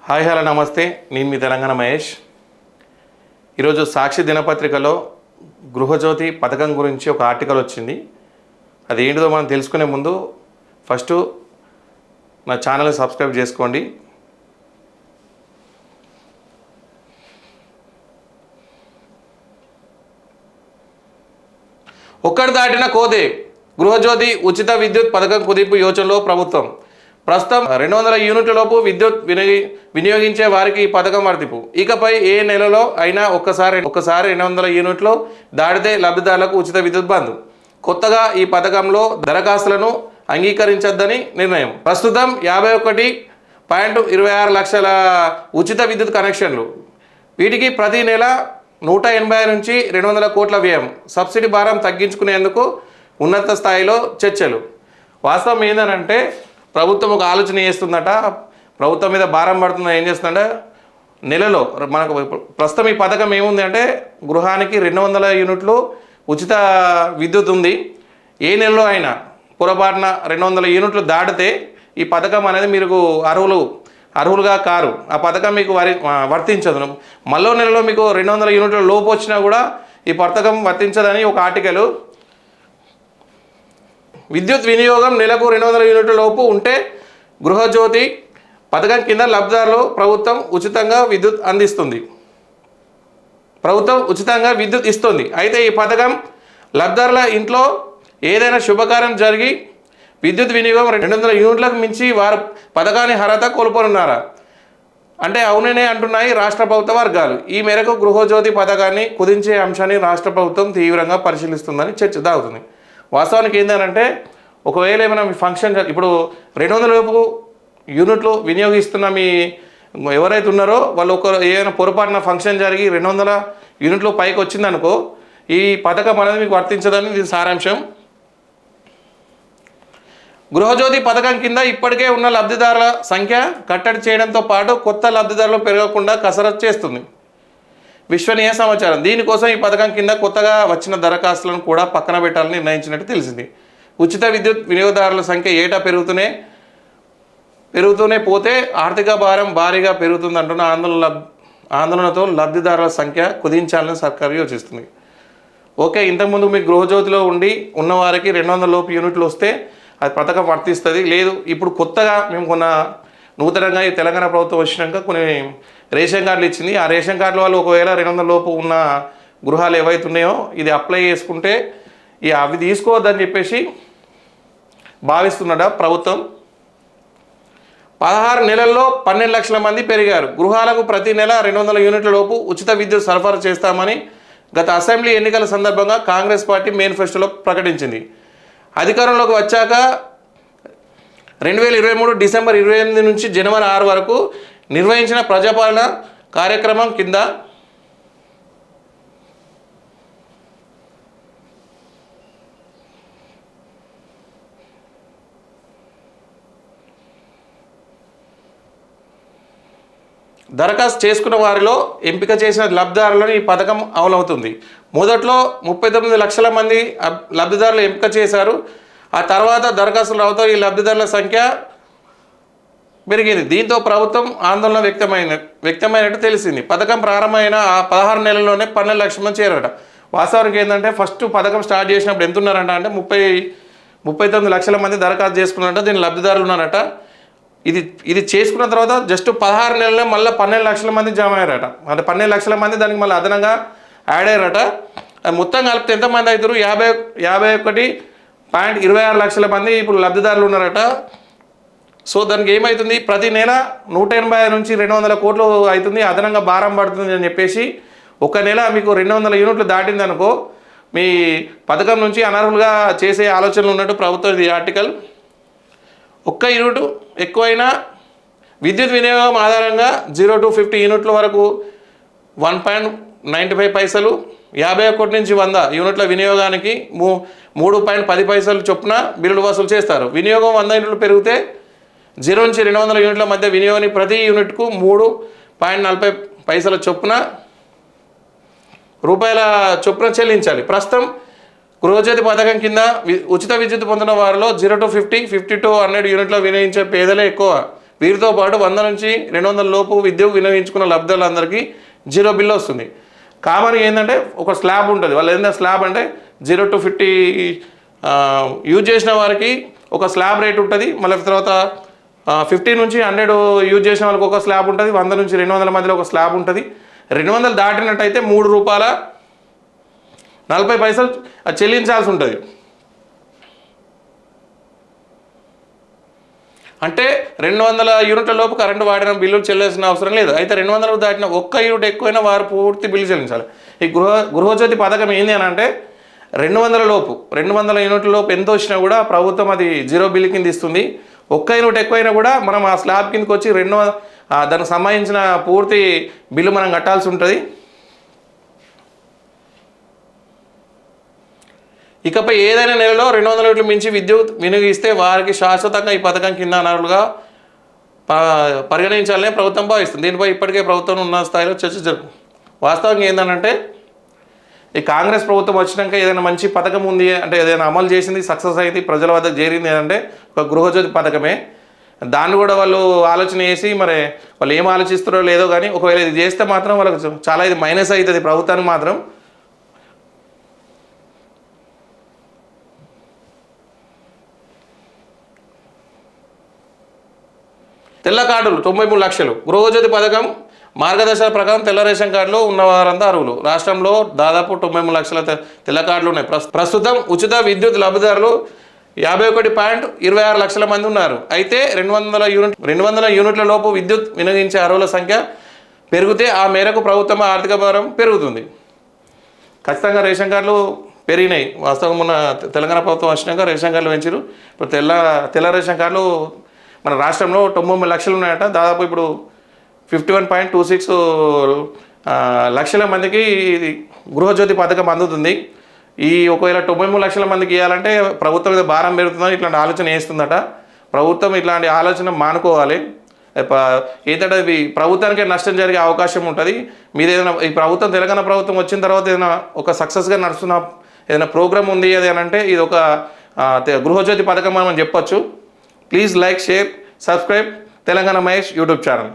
Hi hello నమస్తే, నేను మీ తెలంగాణ మహేష్. ఈరోజు సాక్షి దినపత్రికలో గృహజ్యోతి పథకం గురించి ఒక ఆర్టికల్ వచ్చింది. అది ఏంటిదో మనం తెలుసుకునే ముందు ఫస్ట్ నా ఛానల్ని సబ్స్క్రైబ్ చేసుకోండి. ఒక్కటి దాటిన కోదే గృహజ్యోతి ఉచిత విద్యుత్ పథకం కుదింపు యోచనలో ప్రభుత్వం. ప్రస్తుతం 200 యూనిట్ల లోపు విద్యుత్ వినియోగించే వారికి ఈ పథకం వర్తింపు. ఇకపై ఏ నెలలో అయినా ఒక్కసారి 200 యూనిట్లు దాటితే లబ్ధిదారులకు ఉచిత విద్యుత్ బంద్. కొత్తగా ఈ పథకంలో దరఖాస్తులను అంగీకరించొద్దని నిర్ణయం. ప్రస్తుతం 51.26 లక్షల ఉచిత విద్యుత్ కనెక్షన్లు. వీటికి ప్రతి నెల 180 నుంచి 200 కోట్ల వ్యయం. సబ్సిడీ భారం తగ్గించుకునేందుకు ఉన్నత స్థాయిలో చర్చలు. వాస్తవం ఏంటంటే ప్రభుత్వం ఒక ఆలోచన చేస్తుందట. ప్రభుత్వం మీద భారం పడుతుందని ఏం చేస్తుందంటే, నెలలో మనకు ప్రస్తుతం ఈ పథకం ఏముంది అంటే గృహానికి 200 యూనిట్లు ఉచిత విద్యుత్ ఉంది. ఏ నెలలో అయినా పొరపాటున 200 యూనిట్లు దాటితే ఈ పథకం అనేది మీరు అర్హులుగా కారు. ఆ పథకం మీకు వర్తించదు. మళ్ళీ నెలలో మీకు 200 యూనిట్ల లోపు వచ్చినా కూడా ఈ పథకం వర్తించదని ఒక ఆర్టికల్. విద్యుత్ వినియోగం నెలకు 200 యూనిట్ల లోపు ఉంటే గృహజ్యోతి పథకం కింద లబ్ధిదారులు ప్రభుత్వం ఉచితంగా విద్యుత్ ఇస్తుంది. అయితే ఈ పథకం లబ్ధిదారుల ఇంట్లో ఏదైనా శుభకార్యం జరిగి విద్యుత్ వినియోగం 200 యూనిట్లకు మించి వారు పథకాన్ని అర్హత కోల్పోనున్నారా అంటే అవుననే అంటున్నాయి రాష్ట్ర ప్రభుత్వ వర్గాలు. ఈ మేరకు గృహజ్యోతి పథకాన్ని కుదించే అంశాన్ని రాష్ట్ర ప్రభుత్వం తీవ్రంగా పరిశీలిస్తుందని చర్చ సాగుతుంది. వాస్తవానికి ఏంటంటే ఒకవేళ ఏమైనా మీ ఫంక్షన్ ఇప్పుడు 200 లోపు యూనిట్లు వినియోగిస్తున్న మీ ఎవరైతే ఉన్నారో వాళ్ళు ఏదైనా పొరపాటున ఫంక్షన్ జరిగి 200 యూనిట్లు పైకి వచ్చిందనుకో ఈ పథకం అనేది మీకు వర్తించదని ఇది సారాంశం. గృహజ్యోతి పథకం కింద ఇప్పటికే ఉన్న లబ్ధిదారుల సంఖ్య కట్టడి చేయడంతో పాటు కొత్త లబ్ధిదారులు పెరగకుండా కసరత్తు చేస్తుంది. విశ్వనీయ సమాచారం. దీనికోసం ఈ పథకం కింద కొత్తగా వచ్చిన దరఖాస్తులను కూడా పక్కన పెట్టాలని నిర్ణయించినట్టు తెలిసింది. ఉచిత విద్యుత్ వినియోగదారుల సంఖ్య ఏటా పెరుగుతూనే పోతే ఆర్థిక భారం భారీగా పెరుగుతుందంటున్న ఆందోళనతో లబ్ధిదారుల సంఖ్య కుదించాలని సర్కారు యోచిస్తుంది. ఓకే, ఇంతకుముందు మీకు గృహజ్యోతిలో ఉన్నవారికి 200 లోపు యూనిట్లు వస్తే అది పథకం వర్తిస్తుంది. లేదు ఇప్పుడు కొత్తగా మేము నూతనంగా ఈ తెలంగాణ ప్రభుత్వం వచ్చినాక కొన్ని రేషన్ కార్డులు ఇచ్చింది. ఆ రేషన్ కార్డుల వాళ్ళు ఒకవేళ 200 లోపు ఉన్న గృహాలు ఏవైతే ఉన్నాయో ఇది అప్లై చేసుకుంటే అవి తీసుకోవద్దని చెప్పేసి భావిస్తున్నట ప్రభుత్వం. 16 నెలల్లో 12 లక్షల మంది పెరిగారు. గృహాలకు ప్రతి నెల 200 యూనిట్ల లోపు ఉచిత విద్యుత్ సరఫరా చేస్తామని గత అసెంబ్లీ ఎన్నికల సందర్భంగా కాంగ్రెస్ పార్టీ మేనిఫెస్టోలో ప్రకటించింది. అధికారంలోకి వచ్చాక 2023 డిసెంబర్ 28 నుంచి జనవరి 6 వరకు నిర్వహించిన ప్రజాపాలన కార్యక్రమం కింద దరఖాస్తు చేసుకున్న వారిలో ఎంపిక చేసిన లబ్ధిదారులను ఈ పథకం అమలవుతుంది. మొదట్లో 39 లక్షల మంది లబ్ధిదారులు ఎంపిక చేశారు. ఆ తర్వాత దరఖాస్తులు రావడంతో ఈ లబ్ధిదారుల సంఖ్య పెరిగింది. దీంతో ప్రభుత్వం ఆందోళన వ్యక్తమైనట్టు తెలిసింది. పథకం ప్రారంభమైన ఆ 16 నెలల్లోనే 12 లక్షల మంది చేరారట. వాస్తవానికి ఏంటంటే ఫస్ట్ పథకం స్టార్ట్ చేసినప్పుడు ఎంత ఉన్నారంట అంటే 39 లక్షల మంది దరఖాస్తు చేసుకున్నారంట. దీని లబ్ధిదారులు ఉన్నారట. ఇది చేసుకున్న తర్వాత జస్ట్ 16 నెలలే మళ్ళీ 12 లక్షల మంది జమ అయ్యారట. అంటే 12 లక్షల మంది దానికి మళ్ళీ అదనంగా యాడ్ అయ్యారట. మొత్తం కలిపితే ఎంతమంది అవుతారు? 51.26 లక్షల మంది ఇప్పుడు లబ్ధిదారులు ఉన్నారట. సో దానికి ఏమవుతుంది, ప్రతి నెల 180 నుంచి 200 కోట్లు అవుతుంది, అదనంగా భారం పడుతుంది అని చెప్పేసి ఒక నెల మీకు 200 యూనిట్లు దాటిందనుకో మీ పథకం నుంచి అనర్హులుగా చేసే ఆలోచనలు ఉన్నట్టు ప్రభుత్వం ఇది ఆర్టికల్. ఒక్క యూనిట్ ఎక్కువైనా విద్యుత్ వినియోగం ఆధారంగా 0 to 50 యూనిట్ల వరకు 1.95 పైసలు, 51 నుంచి 100 యూనిట్ల వినియోగానికి 3.10 పైసలు చొప్పున బిల్లులు వసూలు చేస్తారు. వినియోగం 100 యూనిట్లు పెరిగితే 0 నుంచి 200 యూనిట్ల మధ్య వినియోగానికి ప్రతి యూనిట్కు 3.40 పైసల చొప్పున చెల్లించాలి. ప్రస్తుతం గృహజ్యోతి పథకం కింద ఉచిత విద్యుత్ పొందిన వారిలో 0 to 50, 50 to 100 యూనిట్ల వినియోగించే పేదలే ఎక్కువ. వీరితో పాటు 100 నుంచి 200 లోపు విద్యుత్ వినియోగించుకున్న లబ్ధిదారులందరికీ 0 బిల్ వస్తుంది. కామన్గా ఏంటంటే ఒక స్లాబ్ ఉంటుంది. వాళ్ళు ఏంటంటే స్లాబ్ అంటే 0 to 50 యూజ్ చేసిన వారికి ఒక స్లాబ్ రేట్ ఉంటుంది. మళ్ళీ తర్వాత 50 నుంచి 100 యూజ్ చేసిన వాళ్ళకి ఒక స్లాబ్ ఉంటుంది. 100 నుంచి 200 మధ్యలో ఒక స్లాబ్ ఉంటుంది. 200 దాటినట్టయితే ₹3.40 చెల్లించాల్సి ఉంటుంది. అంటే 200 యూనిట్ల లోపు కరెంటు వాడిన బిల్లులు చెల్లించాల్సిన అవసరం లేదు. అయితే 200 దాటిన ఒక్క యూనిట్ ఎక్కువైనా వారు పూర్తి బిల్లు చెల్లించాలి. ఈ గృహజ్యోతి పథకం ఏంది అని అంటే 200 యూనిట్ల లోపు ఎంత వచ్చినా కూడా ప్రభుత్వం అది 0 బిల్ కింద ఇస్తుంది. ఒక్క యూనిట్ ఎక్కువైనా కూడా మనం ఆ స్లాబ్ కిందకి వచ్చి దానికి సంబంధించిన పూర్తి బిల్లు మనం కట్టాల్సి ఉంటుంది. ఇకపై ఏదైనా నెలలో 200 యూనిట్లు మించి విద్యుత్ వినియోగిస్తే వారికి శాశ్వతంగా ఈ పథకం కింద అనర్హులుగా పరిగణించాలని ప్రభుత్వం భావిస్తుంది. దీనిపై ఇప్పటికే ప్రభుత్వం ఉన్న స్థాయిలో చర్చ జరుగుతుంది. వాస్తవంగా ఏంటంటే ఈ కాంగ్రెస్ ప్రభుత్వం వచ్చినాక ఏదైనా మంచి పథకం ఉంది అంటే ఏదైనా అమలు చేసింది సక్సెస్ అయింది ప్రజల వద్దకు చేరింది ఏంటంటే ఒక గృహజ్యోతి పథకమే. దాన్ని కూడా వాళ్ళు ఆలోచన చేసి మరి వాళ్ళు ఏం ఆలోచిస్తారో లేదో కానీ ఒకవేళ ఇది చేస్తే మాత్రం వాళ్ళకి చాలా ఇది మైనస్ అవుతుంది ప్రభుత్వానికి మాత్రం. తెల్ల కార్డులు 93 లక్షలు. గృహజ్యోతి పథకం మార్గదర్శకాల ప్రకారం తెల్ల రేషన్ కార్డులో ఉన్న వారంతా అర్హులు. రాష్ట్రంలో దాదాపు 93 లక్షల తెల్ల కార్డులు ఉన్నాయి. ప్రస్తుతం ఉచిత విద్యుత్ లబ్ధిదారులు 51.26 లక్షల మంది ఉన్నారు. అయితే 200 యూనిట్ల లోపు విద్యుత్ వినియోగించే అర్హుల సంఖ్య పెరిగితే ఆ మేరకు ప్రభుత్వం ఆర్థిక భారం పెరుగుతుంది. ఖచ్చితంగా రేషన్ కార్డులు పెరిగినాయి. వాస్తవం ఉన్న తెలంగాణ ప్రభుత్వం వచ్చినాక రేషన్ కార్డులు పెంచారు. ఇప్పుడు తెల్ల రేషన్ కార్డులు మన రాష్ట్రంలో 93 లక్షలు ఉన్నాయట. దాదాపు ఇప్పుడు 51.26 లక్షల మందికి గృహజ్యోతి పథకం అందుతుంది. ఈ ఒకవేళ 93 లక్షల మందికి ఇవ్వాలంటే ప్రభుత్వం మీద భారం పెరుగుతుందని ఇట్లాంటి ఆలోచన వేస్తుందట. ప్రభుత్వం ఇట్లాంటి ఆలోచన మానుకోవాలి. ఏంటంటే ఇది ప్రభుత్వానికే నష్టం జరిగే అవకాశం ఉంటుంది. మీరు ఏదైనా ఈ ప్రభుత్వం తెలంగాణ ప్రభుత్వం వచ్చిన తర్వాత ఏదైనా ఒక సక్సెస్గా నడుస్తున్న ఏదైనా ప్రోగ్రామ్ ఉంది అది అని అంటే ఇది ఒక గృహజ్యోతి పథకం మనం చెప్పొచ్చు. Please like, share, subscribe Telangana Mahesh YouTube channel.